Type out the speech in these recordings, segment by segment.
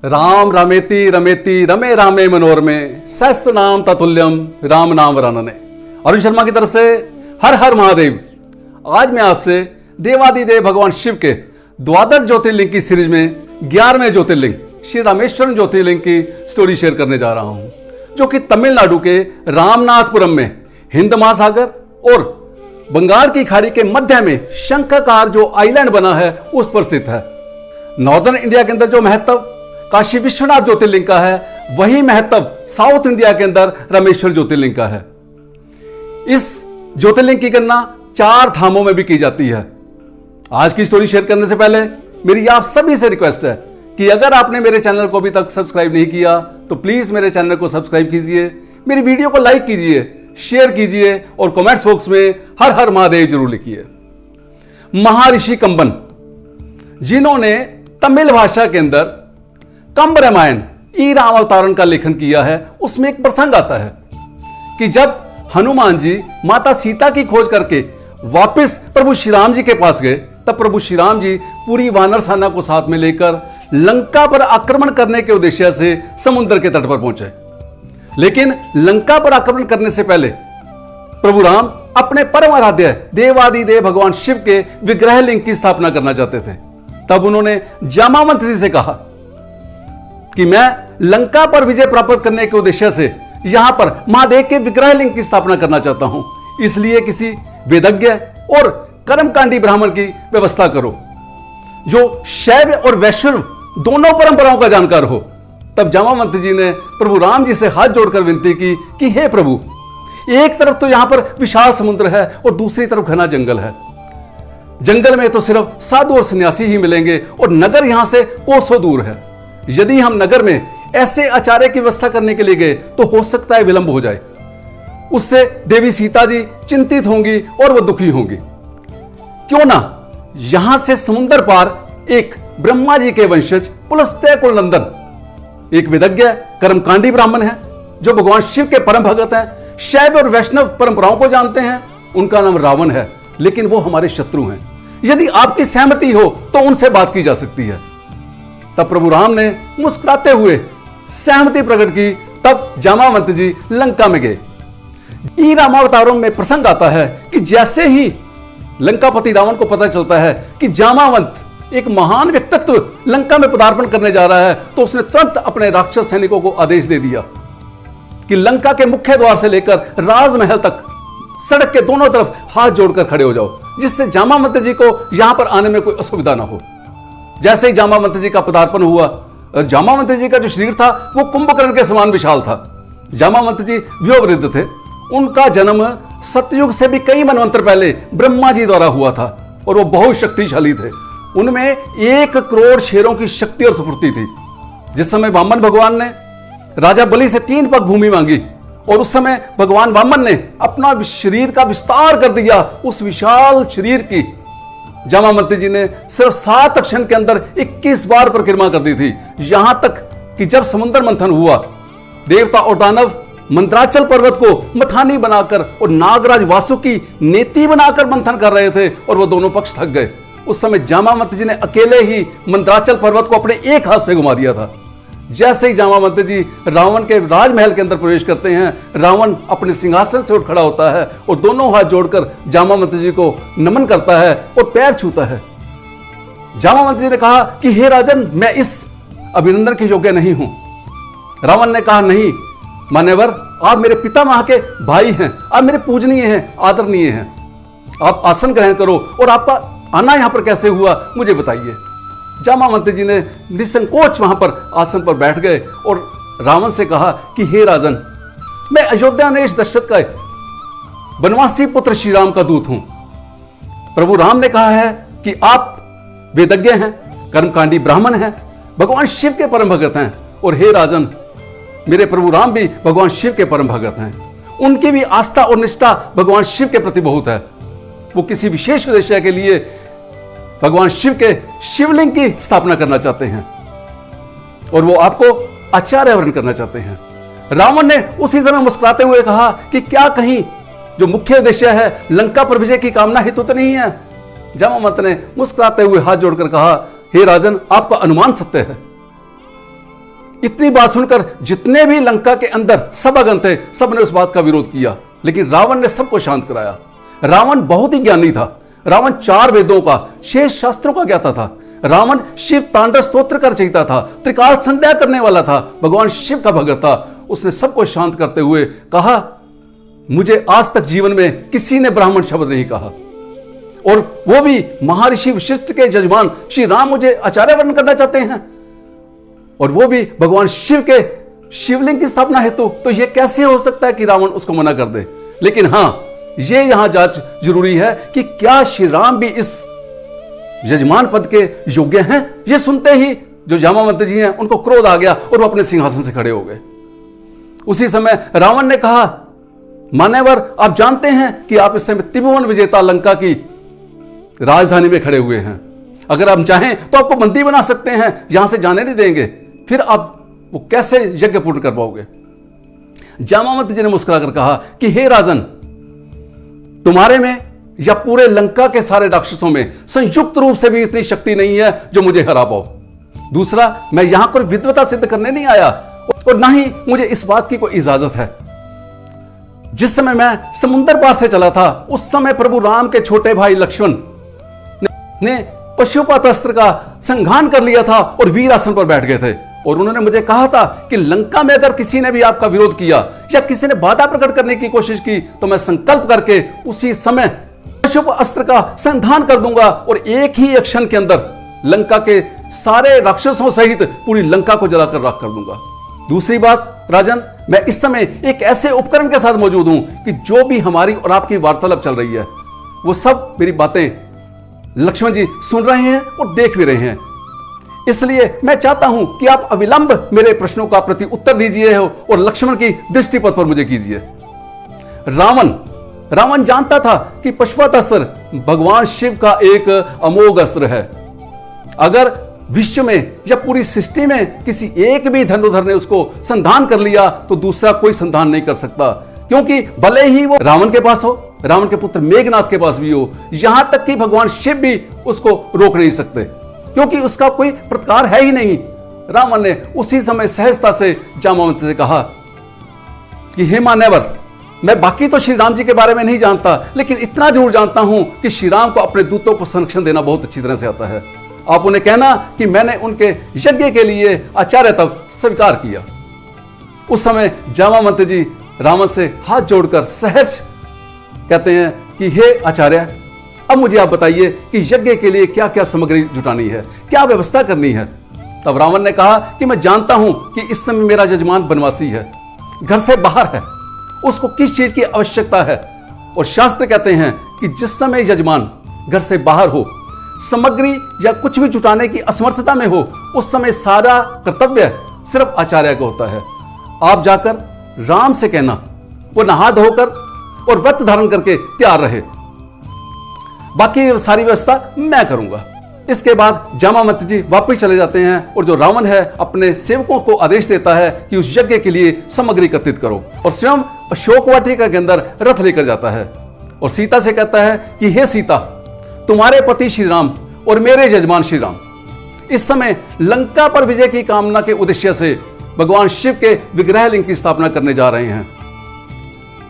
राम रामेति रमेति रमे रामे मनोरमे सहस्त्र नाम ततुल्यम राम नाम वरानने। अरुण शर्मा की तरफ से हर हर महादेव। आज मैं आपसे देवादिदेव भगवान शिव के द्वादश ज्योतिर्लिंग की सीरीज में 11वें ज्योतिर्लिंग श्री रामेश्वरम ज्योतिर्लिंग की स्टोरी शेयर करने जा रहा हूं, जो कि तमिलनाडु के रामनाथपुरम में हिंद महासागर और बंगाल की खाड़ी के मध्य में शंखाकार जो आइलैंड बना है उस पर स्थित है। नॉर्दर्न इंडिया के अंदर जो महत्व काशी विश्वनाथ ज्योतिर्लिंग का है, वही महत्व साउथ इंडिया के अंदर रामेश्वर ज्योतिर्लिंग का है। इस ज्योतिर्लिंग की गणना 4 धामों में भी की जाती है। आज की स्टोरी शेयर करने से पहले मेरी आप सभी से रिक्वेस्ट है कि अगर आपने मेरे चैनल को अभी तक सब्सक्राइब नहीं किया तो प्लीज मेरे चैनल को सब्सक्राइब कीजिए, मेरी वीडियो को लाइक कीजिए, शेयर कीजिए और कमेंट्स बॉक्स में हर हर महादेव जरूर लिखिए। महर्षि कंबन, जिन्होंने तमिल भाषा के अंदर कंब रामायण ई राम अवतारण का लेखन किया है, उसमें एक प्रसंग आता है कि जब हनुमान जी माता सीता की खोज करके वापस प्रभु श्री राम जी के पास गए, तब प्रभु श्री राम जी पूरी वानर सेना को साथ में लेकर लंका पर आक्रमण करने के उद्देश्य से समुद्र के तट पर पहुंचे। लेकिन लंका पर आक्रमण करने से पहले प्रभु राम अपने परम आराध्य देवादिदेव भगवान शिव के विग्रह लिंग की स्थापना करना चाहते थे। तब उन्होंने जामावंत जी से कहा कि मैं लंका पर विजय प्राप्त करने के उद्देश्य से यहां पर महादेव के विग्रह लिंग की स्थापना करना चाहता हूं, इसलिए किसी वेदज्ञ और कर्मकांडी ब्राह्मण की व्यवस्था करो जो शैव और वैष्णव दोनों परंपराओं का जानकार हो। तब जामावंत जी ने प्रभु राम जी से हाथ जोड़कर विनती की कि हे प्रभु, एक तरफ तो यहां पर विशाल समुद्र है और दूसरी तरफ घना जंगल है। जंगल में तो सिर्फ साधु और सन्यासी ही मिलेंगे और नगर यहां से कोसों दूर है। यदि हम नगर में ऐसे आचार्य की व्यवस्था करने के लिए गए तो हो सकता है विलंब हो जाए। उससे देवी सीता जी चिंतित होंगी और वो दुखी होंगी। क्यों ना यहां से समुद्र पार एक ब्रह्मा जी के वंशज पुलस्त्य कुलनंदन, एक विदज्ञ कर्मकांडी ब्राह्मण है जो भगवान शिव के परम भगत हैं, शैव और वैष्णव परंपराओं को जानते हैं। उनका नाम रावण है, लेकिन वो हमारे शत्रु हैं। यदि आपकी सहमति हो तो उनसे बात की जा सकती है। तब प्रभु राम ने मुस्कुराते हुए सहमति प्रकट की। तब जामावंत जी लंका में गए। ई रामावतारों में प्रसंग आता है कि जैसे ही लंकापति रावण को पता चलता है कि जामावंत एक महान व्यक्तित्व लंका में पदार्पण करने जा रहा है, तो उसने तुरंत अपने राक्षस सैनिकों को आदेश दे दिया कि लंका के मुख्य द्वार से लेकर राजमहल तक सड़क के दोनों तरफ हाथ जोड़कर खड़े हो जाओ, जिससे जामावंत जी को यहां पर आने में कोई असुविधा ना हो। जैसे ही जामावंत जी का पदार्पण हुआ, जामावंत जी का जो शरीर था वो कुंभकर्ण के समान विशाल था। जामावंत जी वयोवृद्ध थे। उनका जन्म सतयुग से भी कई मनवंतर पहले ब्रह्मा जी द्वारा हुआ था और वो बहुत शक्तिशाली थे। उनमें 1 करोड़ शेरों की शक्ति और स्फूर्ति थी। जिस समय वामन भगवान ने राजा बलि से 3 पग भूमि मांगी और उस समय भगवान वामन ने अपना शरीर का विस्तार कर दिया, उस विशाल शरीर की जामावंत जी ने सिर्फ 7 क्षण के अंदर 21 बार परिक्रमा कर दी थी। यहां तक कि जब समुद्र मंथन हुआ, देवता और दानव मंत्राचल पर्वत को मथानी बनाकर और नागराज वासुकी नेति बनाकर मंथन कर रहे थे और वो दोनों पक्ष थक गए। उस समय जामावंत जी ने अकेले ही मंत्राचल पर्वत को अपने एक हाथ से घुमा दिया था। जैसे ही जामावंत जी रावण के राजमहल के अंदर प्रवेश करते हैं, रावण अपने सिंहासन से उठ खड़ा होता है और दोनों हाथ जोड़कर जामावंत जी को नमन करता है और पैर छूता है। जामावंत जी ने कहा कि हे राजन, मैं इस अभिनंदन के योग्य नहीं हूं। रावण ने कहा, नहीं मान्यवर, आप मेरे पितामह के भाई हैं, आप मेरे पूजनीय हैं, आदरणीय हैं। आप आसन ग्रहण करो और आपका आना यहां पर कैसे हुआ मुझे बताइए। जामावंत जी ने निसंकोच वहां पर आसन पर बैठ गए और रावण से कहा कि हे राजन, मैं अयोध्या नरेश दशरथ का वनवासी पुत्र श्री राम का दूत हूं। प्रभु राम ने कहा है कि आप वेदज्ञ हैं, कर्मकांडी ब्राह्मण हैं, भगवान शिव के परम भगत हैं। और हे राजन, मेरे प्रभु राम भी भगवान शिव के परम भगत हैं। उनकी भी आस्था और निष्ठा भगवान शिव के प्रति बहुत है। वो किसी विशेष उद्देश्य के लिए भगवान शिव के शिवलिंग की स्थापना करना चाहते हैं और वो आपको आचार्य वर्ण करना चाहते हैं। रावण ने उसी समय मुस्कुराते हुए कहा कि क्या कहीं जो मुख्य उद्देश्य है लंका पर विजय की कामना हेतु तो नहीं है। जामावंत ने मुस्कुराते हुए हाथ जोड़कर कहा, हे राजन, आपका अनुमान सत्य है। इतनी बात सुनकर जितने भी लंका के अंदर सभागण थे, सबने उस बात का विरोध किया, लेकिन रावण ने सबको शांत कराया। रावण बहुत ही ज्ञानी था। रावण 4 वेदों का, 6 शास्त्रों का ज्ञाता था। रावण शिव तांडव स्तोत्र कर चीता था, त्रिकाल संध्या करने वाला था, भगवान शिव का भगत था। उसने सबको शांत करते हुए कहा, मुझे आज तक जीवन में किसी ने ब्राह्मण शब्द नहीं कहा, और वो भी महर्षि वशिष्ठ के जजमान श्री राम मुझे आचार्य वर्ण करना चाहते हैं, और वो भी भगवान शिव के शिवलिंग की स्थापना हेतु। तो ये कैसे हो सकता है कि रावण उसको मना कर दे? लेकिन हां, ये यहां जांच जरूरी है कि क्या श्री राम भी इस यजमान पद के योग्य हैं? ये सुनते ही जो जामावंत जी हैं उनको क्रोध आ गया और वो अपने सिंहासन से खड़े हो गए। उसी समय रावण ने कहा, मान्यवर, आप जानते हैं कि आप इस समय त्रिभुवन विजेता लंका की राजधानी में खड़े हुए हैं। अगर आप चाहें तो आपको बंदी बना सकते हैं, यहां से जाने नहीं देंगे। फिर आप वो कैसे यज्ञ पूर्ण कर पाओगे? जामावंत जी ने मुस्कुराकर कहा कि हे राजन, तुम्हारे में या पूरे लंका के सारे राक्षसों में संयुक्त रूप से भी इतनी शक्ति नहीं है जो मुझे हरा पाओ। दूसरा, मैं यहां पर विद्वता सिद्ध करने नहीं आया, और ना ही मुझे इस बात की कोई इजाजत है। जिस समय मैं समुद्र पार से चला था, उस समय प्रभु राम के छोटे भाई लक्ष्मण ने पशुपत अस्त्र का संघान कर लिया था और वीर आसन पर बैठ गए थे, और उन्होंने मुझे कहा था कि लंका में अगर किसी ने भी आपका विरोध किया या किसी ने बाधा प्रकट करने की कोशिश की तो मैं संकल्प करके उसी समय पशुपत अस्त्र का संधान कर दूंगा, और एक ही क्षण के अंदर लंका के सारे राक्षसों सहित पूरी लंका को जलाकर राख कर दूंगा। दूसरी बात राजन, मैं इस समय एक ऐसे उपकरण के साथ मौजूद हूं कि जो भी हमारी और आपकी वार्तालाप चल रही है, वो सब मेरी बातें लक्ष्मण जी सुन रहे हैं और देख भी रहे हैं। इसलिए मैं चाहता हूं कि आप अविलंब मेरे प्रश्नों का प्रति उत्तर दीजिए और लक्ष्मण की दृष्टिपथ पर मुझे कीजिए। रावण जानता था कि पशुपत अस्त्र भगवान शिव का एक अमोघ अस्त्र है। अगर विश्व में या पूरी सृष्टि में किसी एक भी धनुर्धर ने उसको संधान कर लिया तो दूसरा कोई संधान नहीं कर सकता, क्योंकि भले ही वो रावण के पास हो, रावण के पुत्र मेघनाथ के पास भी हो, यहां तक कि भगवान शिव भी उसको रोक नहीं सकते, क्योंकि उसका कोई प्रतिकार है ही नहीं। रावण ने उसी समय सहजता से जामावंत से कहा कि हे मान्यवर, मैं बाकी तो श्री राम जी के बारे में नहीं जानता, लेकिन इतना जरूर जानता हूं कि श्री राम को अपने दूतों को संरक्षण देना बहुत अच्छी तरह से आता है। आप उन्हें कहना कि मैंने उनके यज्ञ के लिए आचार्य तब स्वीकार किया। उस समय जामावंत जी रावण से हाथ जोड़कर सहर्ष कहते हैं कि हे आचार्य, अब मुझे आप बताइए कि यज्ञ के लिए क्या क्या सामग्री जुटानी है, क्या व्यवस्था करनी है। तब रावण ने कहा कि मैं जानता हूं कि इस समय मेरा यजमान बनवासी है, घर से बाहर है, उसको किस चीज की आवश्यकता है। और शास्त्र कहते हैं कि जिस समय यजमान घर से बाहर हो, सामग्री या कुछ भी जुटाने की असमर्थता में हो, उस समय सारा कर्तव्य सिर्फ आचार्य का होता है। आप जाकर राम से कहना वो नहा धोकर और व्रत धारण करके तैयार रहे, बाकी सारी व्यवस्था मैं करूंगा। इसके बाद जामावंत जी वापस चले जाते हैं और जो रावण है अपने सेवकों को आदेश देता है कि उस यज्ञ के लिए सामग्री एकत्रित करो, और स्वयं अशोक वाटिका के अंदर रथ लेकर जाता है और सीता से कहता है कि हे सीता, तुम्हारे पति श्री राम और मेरे यजमान श्री राम इस समय लंका पर विजय की कामना के उद्देश्य से भगवान शिव के विग्रह लिंग की स्थापना करने जा रहे हैं,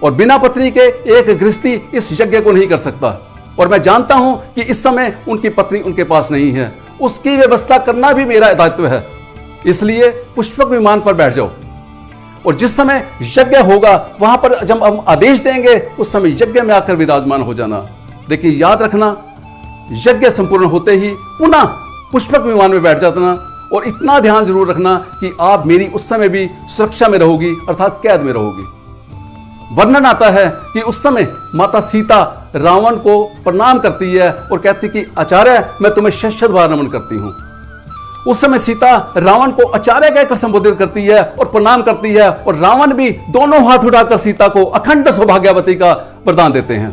और बिना पत्नी के एक गृहस्थी इस यज्ञ को नहीं कर सकता। और मैं जानता हूं कि इस समय उनकी पत्नी उनके पास नहीं है, उसकी व्यवस्था करना भी मेरा दायित्व है। इसलिए पुष्पक विमान पर बैठ जाओ, और जिस समय यज्ञ होगा वहां पर जब हम आदेश देंगे उस समय यज्ञ में आकर विराजमान हो जाना। देखिए, याद रखना, यज्ञ संपूर्ण होते ही पुनः पुष्पक विमान में बैठ जाना, और इतना ध्यान जरूर रखना कि आप मेरी उस समय भी सुरक्षा में रहोगी, अर्थात कैद में रहोगी। वर्णन आता है कि उस समय माता सीता रावण को प्रणाम करती है और कहती कि आचार्य, मैं तुम्हें शत बार नमन करती हूं। उस समय सीता रावण को आचार्य कहकर संबोधित करती है और प्रणाम करती है, और रावण भी दोनों हाथ उठाकर सीता को अखंड सौभाग्यवती का वरदान देते हैं।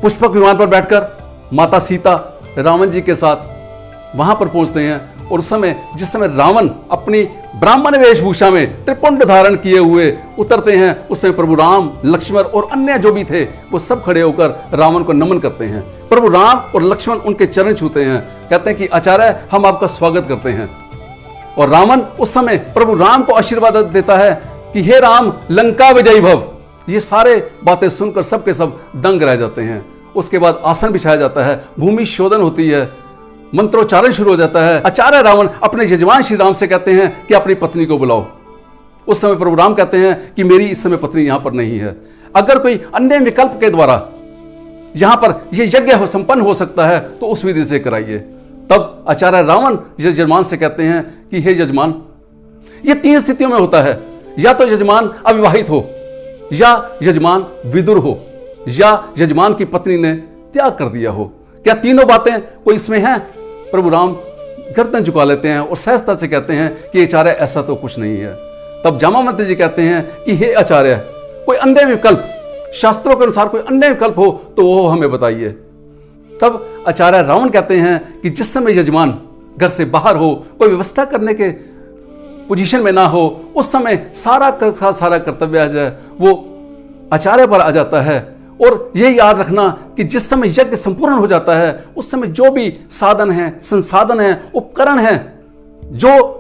पुष्पक विमान पर बैठकर माता सीता रावण जी के साथ वहां पर पहुंचते हैं, और उस समय जिस समय रावण अपनी ब्राह्मण वेशभूषा में त्रिपुंड धारण किए हुए उतरते हैं, उस समय प्रभु राम, लक्ष्मण और अन्य जो भी थे वो सब खड़े होकर रावण को नमन करते हैं। प्रभु राम और लक्ष्मण उनके चरण छूते हैं, कहते हैं कि आचार्य, हम आपका स्वागत करते हैं। और रावण उस समय प्रभु राम को आशीर्वाद देता है कि हे राम, लंका विजयी भव। ये सारे बातें सुनकर सबके सब दंग रह जाते हैं। उसके बाद आसन बिछाया जाता है, भूमि शोधन होती है, मंत्रोच्चारण शुरू हो जाता है। आचार्य रावण अपने यजमान श्री राम से कहते हैं कि अपनी पत्नी को बुलाओ। उस समय प्रभु राम कहते हैं कि मेरी इस समय पत्नी यहां पर नहीं है। अगर कोई अन्य विकल्प के द्वारा यहां पर यह यज्ञ संपन्न हो सकता है तो उस विधि से कराइए। तब आचार्य रावण यजमान से कहते हैं कि हे यजमान, यह 3 स्थितियों में होता है, या तो यजमान अविवाहित हो, या यजमान विदुर हो, या यजमान की पत्नी ने त्याग कर दिया हो। क्या तीनों बातें कोई इसमें हैं? प्रभु राम गर्दन झुका लेते हैं और सहजता से कहते हैं कि आचार्य ऐसा तो कुछ नहीं है। तब जामावंत जी कहते हैं कि हे आचार्य, कोई अन्य विकल्प, शास्त्रों के अनुसार कोई अन्य विकल्प हो तो वो हमें बताइए। तब आचार्य रावण कहते हैं कि जिस समय यजमान घर से बाहर हो, कोई व्यवस्था करने के पोजीशन में ना हो, उस समय सारा कर्तव्य जो है वो आचार्य पर आ जाता है। और यह याद रखना कि जिस समय यज्ञ संपूर्ण हो जाता है उस समय जो भी साधन है, संसाधन है, उपकरण है, जो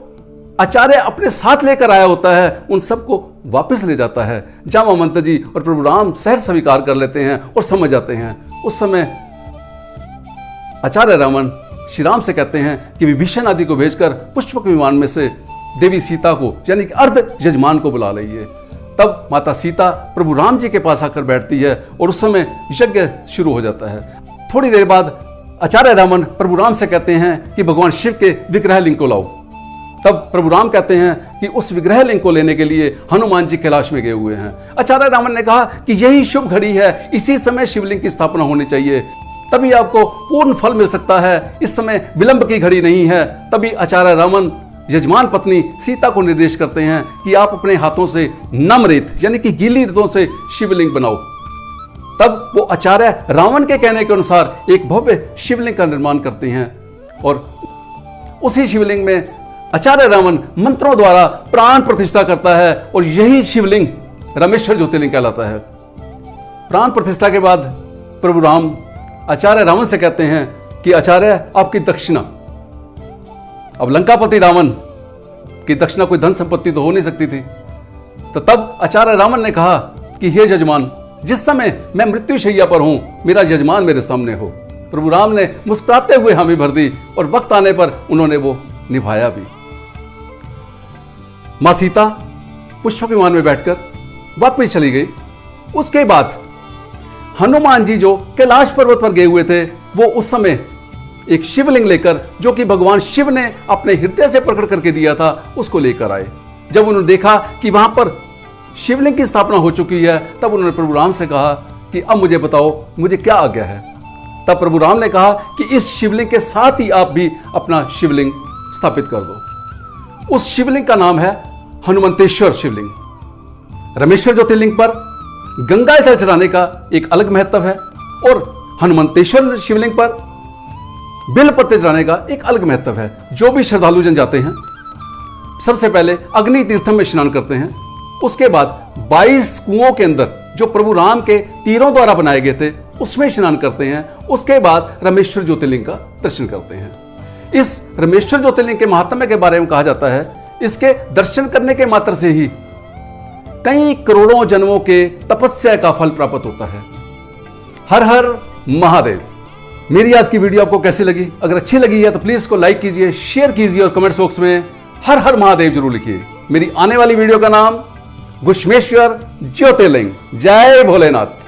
आचार्य अपने साथ लेकर आया होता है, उन सबको वापस ले जाता है। जामावंत जी और प्रभु राम सहर्ष स्वीकार कर लेते हैं और समझ जाते हैं। उस समय आचार्य रावण श्री राम से कहते हैं कि विभीषण आदि को भेजकर पुष्पक विमान में से देवी सीता को, यानी कि अर्ध यजमान को बुला लाइए। तब माता सीता प्रभु राम जी के पास आकर बैठती है और उस समय यज्ञ शुरू हो जाता है। थोड़ी देर बाद आचार्य रावण प्रभु राम से कहते हैं कि भगवान शिव के विग्रह लिंग को लाओ। तब प्रभु राम कहते हैं कि उस विग्रह लिंग को लेने के लिए हनुमान जी कैलाश में गए हुए हैं। आचार्य रावण ने कहा कि यही शुभ घड़ी है, इसी समय शिवलिंग की स्थापना होनी चाहिए, तभी आपको पूर्ण फल मिल सकता है। इस समय विलंब की घड़ी नहीं है। तभी आचार्य रावण यजमान पत्नी सीता को निर्देश करते हैं कि आप अपने हाथों से नम रेत, यानी कि गीली रेतों से शिवलिंग बनाओ। तब वो आचार्य रावण के कहने के अनुसार एक भव्य शिवलिंग का निर्माण करते हैं और उसी शिवलिंग में आचार्य रावण मंत्रों द्वारा प्राण प्रतिष्ठा करता है और यही शिवलिंग रामेश्वर ज्योतिर्लिंग कहलाता है। प्राण प्रतिष्ठा के बाद प्रभु राम आचार्य रावण से कहते हैं कि आचार्य, आपकी दक्षिणा। अब लंकापति रावण की दक्षिणा कोई धन संपत्ति तो हो नहीं सकती थी। तो तब आचार्य रावण ने कहा कि हे यजमान, जिस समय मैं मृत्यु शैया पर हूं, मेरा यजमान मेरे सामने हो। प्रभु राम ने मुस्कुराते हुए हामी भर दी और वक्त आने पर उन्होंने वो निभाया भी। मां सीता पुष्पक विमान में बैठकर वापस चली गई। उसके बाद हनुमान जी जो कैलाश पर्वत पर गए हुए थे, वो उस समय एक शिवलिंग लेकर, जो कि भगवान शिव ने अपने हृदय से प्रकट करके दिया था, उसको लेकर आए। जब उन्होंने देखा कि वहां पर शिवलिंग की स्थापना हो चुकी है, तब उन्होंने प्रभु राम से कहा कि अब मुझे बताओ, मुझे क्या आज्ञा है। तब प्रभु राम ने कहा कि इस शिवलिंग के साथ ही आप भी अपना शिवलिंग स्थापित कर दो। उस शिवलिंग का नाम है हनुमंतेश्वर शिवलिंग। रामेश्वर ज्योतिर्लिंग पर गंगा जल चढ़ाने का एक अलग महत्व है और हनुमंतेश्वर शिवलिंग पर बिलपत्र चढ़ाने का एक अलग महत्व है। जो भी श्रद्धालु जन जाते हैं, सबसे पहले अग्नि तीर्थम में स्नान करते हैं। उसके बाद 22 कुओं के अंदर जो प्रभु राम के तीरों द्वारा बनाए गए थे, उसमें स्नान करते हैं। उसके बाद रामेश्वर ज्योतिर्लिंग का दर्शन करते हैं। इस रामेश्वर ज्योतिर्लिंग के महात्म्य के बारे में कहा जाता है, इसके दर्शन करने के मात्र से ही कई करोड़ों जन्मों के तपस्या का फल प्राप्त होता है। हर हर महादेव। मेरी आज की वीडियो आपको कैसी लगी? अगर अच्छी लगी है तो प्लीज इसको लाइक कीजिए, शेयर कीजिए और कमेंट्स बॉक्स में हर हर महादेव जरूर लिखिए। मेरी आने वाली वीडियो का नाम घुश्मेश्वर ज्योतिर्लिंग। जय भोलेनाथ।